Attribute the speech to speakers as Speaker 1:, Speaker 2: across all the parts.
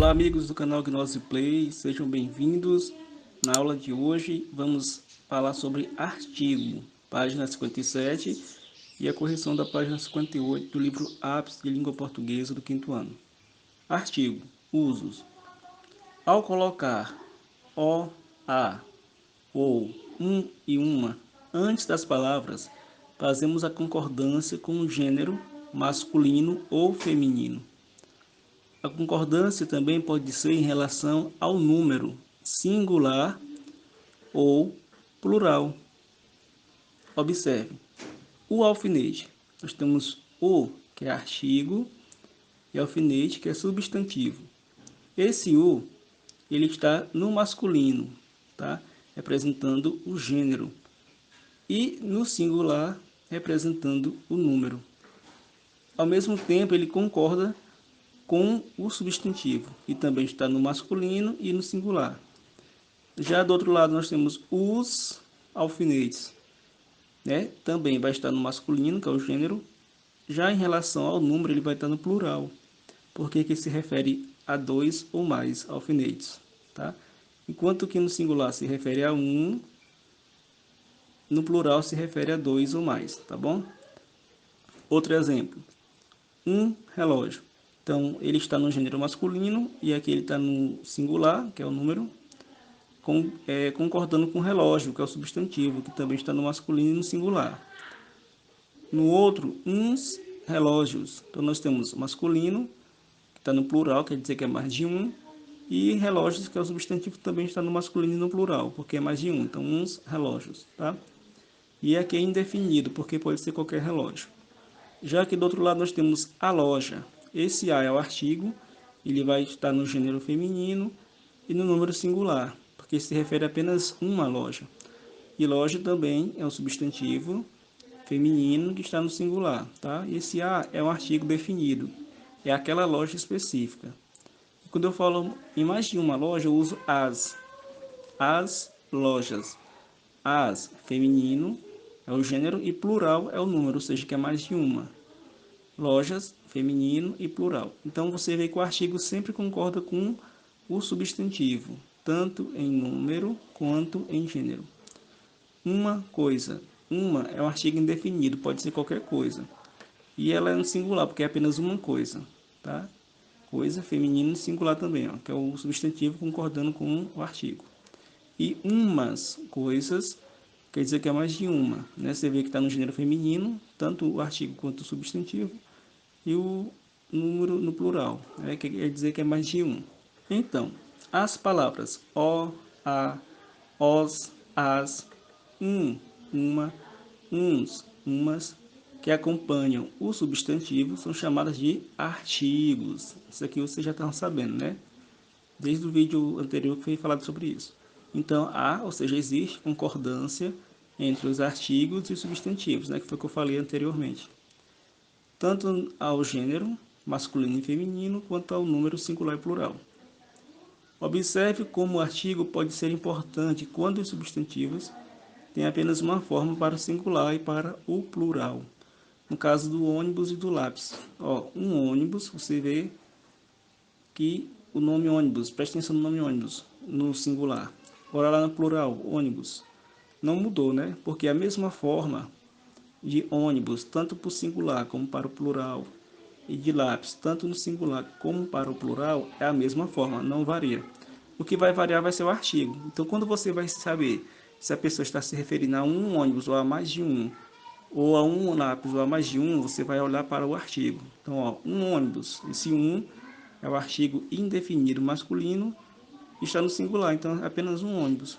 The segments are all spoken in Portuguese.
Speaker 1: Olá amigos do canal Gnose Play, sejam bem-vindos. Na aula de hoje vamos falar sobre artigo, página 57 e a correção da página 58 do livro Ápice de Língua Portuguesa do 5º ano. Artigo, usos. Ao colocar o, a ou um e uma antes das palavras, fazemos a concordância com o gênero masculino ou feminino. A concordância também pode ser em relação ao número singular ou plural. Observe, o alfinete. Nós temos o, que é artigo, e alfinete, que é substantivo. Esse o, ele está no masculino, tá? Representando o gênero. E no singular, representando o número. Ao mesmo tempo, ele concorda com o substantivo, que também está no masculino e no singular. Já do outro lado nós temos os alfinetes, né? Também vai estar no masculino, que é o gênero. Já em relação ao número, ele vai estar no plural, porque aqui se refere a 2 ou mais alfinetes, tá? Enquanto que no singular se refere a um, no plural se refere a 2 ou mais, tá bom? Outro exemplo, um relógio. Então, ele está no gênero masculino e aqui ele está no singular, que é o número, concordando com relógio, que é o substantivo, que também está no masculino e no singular. No outro, uns relógios. Então, nós temos masculino, que está no plural, quer dizer que é mais de um, e relógios, que é o substantivo, que também está no masculino e no plural, porque é mais de um. Então, uns relógios, tá? E aqui é indefinido, porque pode ser qualquer relógio. Já que do outro lado nós temos a loja. Esse a é o artigo, ele vai estar no gênero feminino e no número singular, porque se refere a apenas uma loja. E loja também é um substantivo feminino que está no singular, tá? E esse a é um artigo definido, é aquela loja específica. E quando eu falo em mais de uma loja, eu uso as lojas. As, feminino, é o gênero e plural é o número, ou seja, que é mais de uma. Lojas, feminino e plural. Então você vê que o artigo sempre concorda com o substantivo, tanto em número quanto em gênero. Uma coisa. Uma é um artigo indefinido, pode ser qualquer coisa. E ela é no singular, porque é apenas uma coisa, tá? Coisa, feminino e singular também, ó, que é o substantivo concordando com o artigo. E umas coisas quer dizer que é mais de uma, né? Você vê que está no gênero feminino, tanto o artigo quanto o substantivo, e o número no plural, né? Quer dizer que é mais de um. Então, as palavras o, a, os, as, uma, uns, umas, que acompanham o substantivo são chamadas de artigos. Isso aqui vocês já estão sabendo, né? Desde o vídeo anterior que foi falado sobre isso. Então, há, ou seja, existe concordância entre os artigos e os substantivos, né? Que foi o que eu falei anteriormente. Tanto ao gênero, masculino e feminino, quanto ao número singular e plural. Observe como o artigo pode ser importante quando os substantivos têm apenas uma forma para o singular e para o plural. No caso do ônibus e do lápis. Ó, um ônibus, você vê que o nome ônibus, preste atenção no nome ônibus, no singular. Agora lá no plural, ônibus. Não mudou, né? Porque a mesma forma de ônibus, tanto para o singular como para o plural, e de lápis, tanto no singular como para o plural, é a mesma forma, não varia. O que vai variar vai ser o artigo. Então, quando você vai saber se a pessoa está se referindo a um ônibus ou a mais de um, ou a um lápis ou a mais de um, você vai olhar para o artigo. Então, ó, um ônibus, esse um é o artigo indefinido masculino, está no singular, então é apenas um ônibus.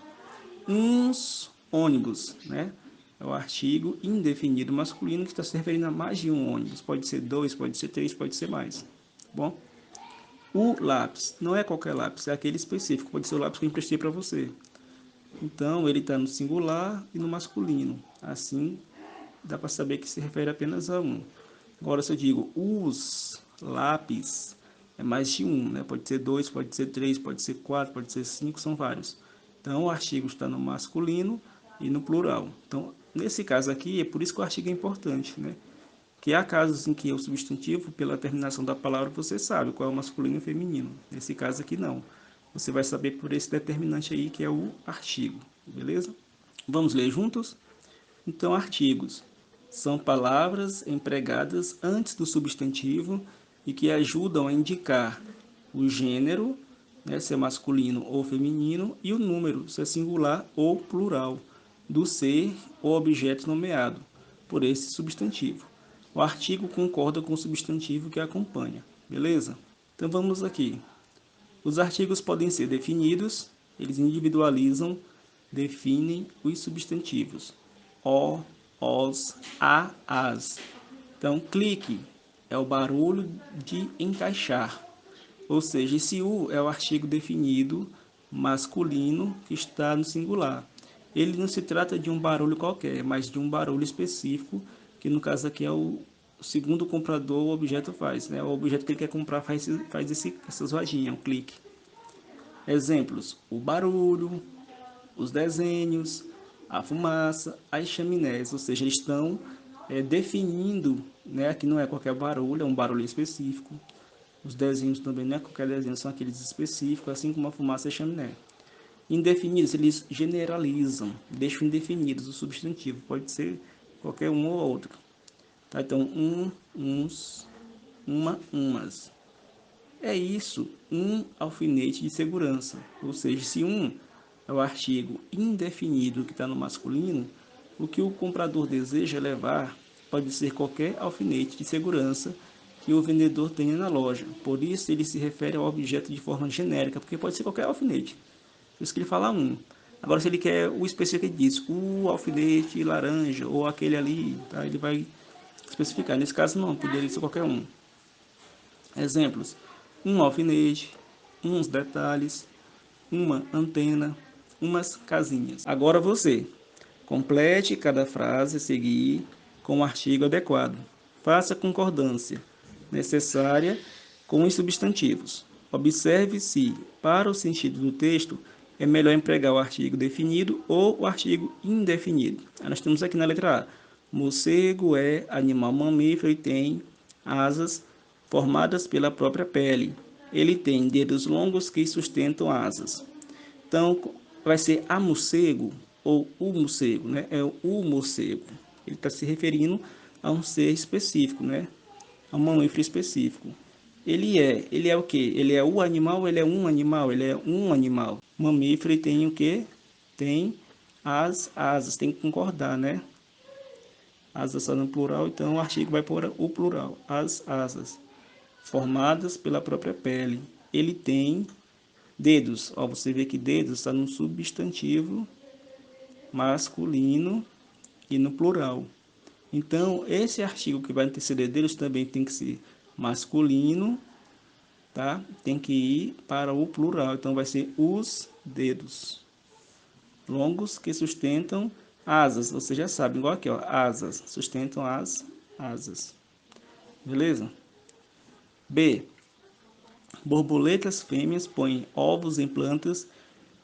Speaker 1: Uns ônibus, né? É o artigo indefinido masculino que está se referindo a mais de um ônibus. Pode ser dois, pode ser três, pode ser mais. Tá bom? O lápis não é qualquer lápis, é aquele específico. Pode ser o lápis que eu emprestei para você. Então, ele está no singular e no masculino. Assim, dá para saber que se refere apenas a um. Agora, se eu digo os lápis, é mais de um, né? Pode ser dois, pode ser três, pode ser quatro, pode ser cinco, são vários. Então, o artigo está no masculino e no plural. Então, nesse caso aqui, é por isso que o artigo é importante, né? Porque há casos em que o substantivo, pela terminação da palavra, você sabe qual é o masculino e o feminino. Nesse caso aqui, não. Você vai saber por esse determinante aí, que é o artigo, beleza? Vamos ler juntos? Então, artigos são palavras empregadas antes do substantivo e que ajudam a indicar o gênero, né, se é masculino ou feminino, e o número, se é singular ou plural, do ser ou objeto nomeado por esse substantivo. O artigo concorda com o substantivo que acompanha, beleza? Então vamos aqui. Os artigos podem ser definidos, eles individualizam, definem os substantivos. O, os, a, as. Então, clique é o barulho de encaixar. Ou seja, esse U é o artigo definido masculino que está no singular. Ele não se trata de um barulho qualquer, mas de um barulho específico, que no caso aqui é o segundo comprador o objeto faz, né? O objeto que ele quer comprar faz essa zoadinha, um clique. Exemplos: o barulho, os desenhos, a fumaça, as chaminés, ou seja, eles estão definindo, né? Aqui não é qualquer barulho, é um barulho específico. Os desenhos também não é qualquer desenho, são aqueles específicos, assim como a fumaça e a chaminé. Indefinidos, eles generalizam, deixam indefinidos o substantivo, pode ser qualquer um ou outro. Tá? Então, uns, uma, umas. É isso, um alfinete de segurança. Ou seja, se um é o artigo indefinido que está no masculino, o que o comprador deseja levar pode ser qualquer alfinete de segurança que o vendedor tenha na loja. Por isso, ele se refere ao objeto de forma genérica, porque pode ser qualquer alfinete. Por isso que ele fala um. Agora, se ele quer o específico, ele diz o alfinete laranja ou aquele ali, tá? Ele vai especificar. Nesse caso, não, poderia ser qualquer um. Exemplos: um alfinete, uns detalhes, uma antena, umas casinhas. Agora você complete cada frase a seguir com o artigo adequado. Faça a concordância necessária com os substantivos. Observe se, para o sentido do texto, é melhor empregar o artigo definido ou o artigo indefinido. Nós temos aqui na letra A: morcego é animal mamífero e tem asas formadas pela própria pele. Ele tem dedos longos que sustentam asas. Então, vai ser a morcego ou o morcego, né? É o morcego. Ele está se referindo a um ser específico, né? A um mamífero específico. Ele é o quê? Ele é o animal, ele é um animal, ele é um animal. Mamífero e tem o quê? Tem as asas, tem que concordar, né? Asas só no plural, então o artigo vai para o plural. As asas, formadas pela própria pele. Ele tem dedos. Ó, você vê que dedos está no substantivo masculino e no plural. Então, esse artigo que vai anteceder deles também tem que ser masculino, tá? Tem que ir para o plural. Então, vai ser os dedos longos que sustentam asas. Você já sabe, igual aqui, ó, asas. Sustentam as asas. Beleza? B. Borboletas fêmeas põem ovos em plantas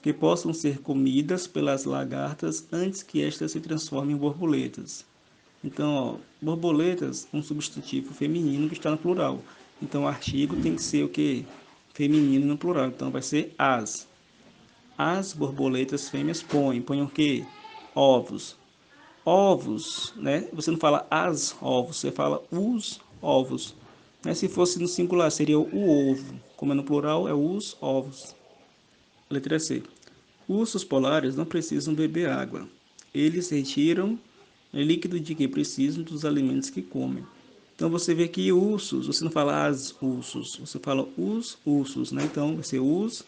Speaker 1: que possam ser comidas pelas lagartas antes que estas se transformem em borboletas. Então, ó, borboletas, um substantivo feminino que está no plural. Então, o artigo tem que ser o que? Feminino no plural. Então, vai ser as. As borboletas fêmeas põem. Põem o que? Ovos. Ovos, né? Você não fala as ovos, você fala os ovos. Né? Se fosse no singular, seria o ovo. Como é no plural, é os ovos. Letra C. Ursos polares não precisam beber água. Eles retiram o líquido de que precisam dos alimentos que comem. Então você vê que ursos, você não fala as ursos, você fala os ursos, né? Então vai ser os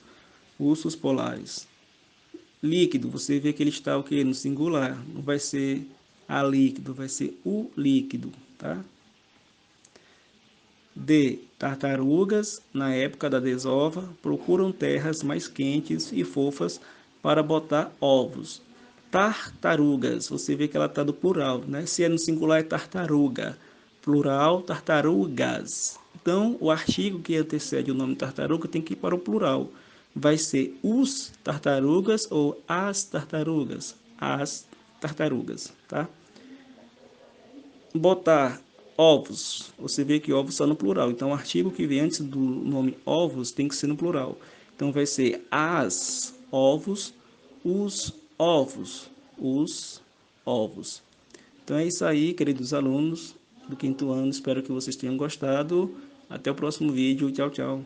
Speaker 1: ursos polares. Líquido, você vê que ele está o que? No singular. Não vai ser a líquido, vai ser o líquido, tá? D. Tartarugas, na época da desova, procuram terras mais quentes e fofas para botar ovos. Tartarugas, você vê que ela está do plural, né? Se é no singular é tartaruga, plural, tartarugas. Então, o artigo que antecede o nome tartaruga tem que ir para o plural. Vai ser os tartarugas ou as tartarugas. As tartarugas, tá? Botar ovos. Você vê que ovos está no plural. Então, o artigo que vem antes do nome ovos tem que ser no plural. Então, vai ser as ovos, os ovos, os ovos. Então, é isso aí, queridos alunos do quinto ano. Espero que vocês tenham gostado. Até o próximo vídeo. Tchau, tchau.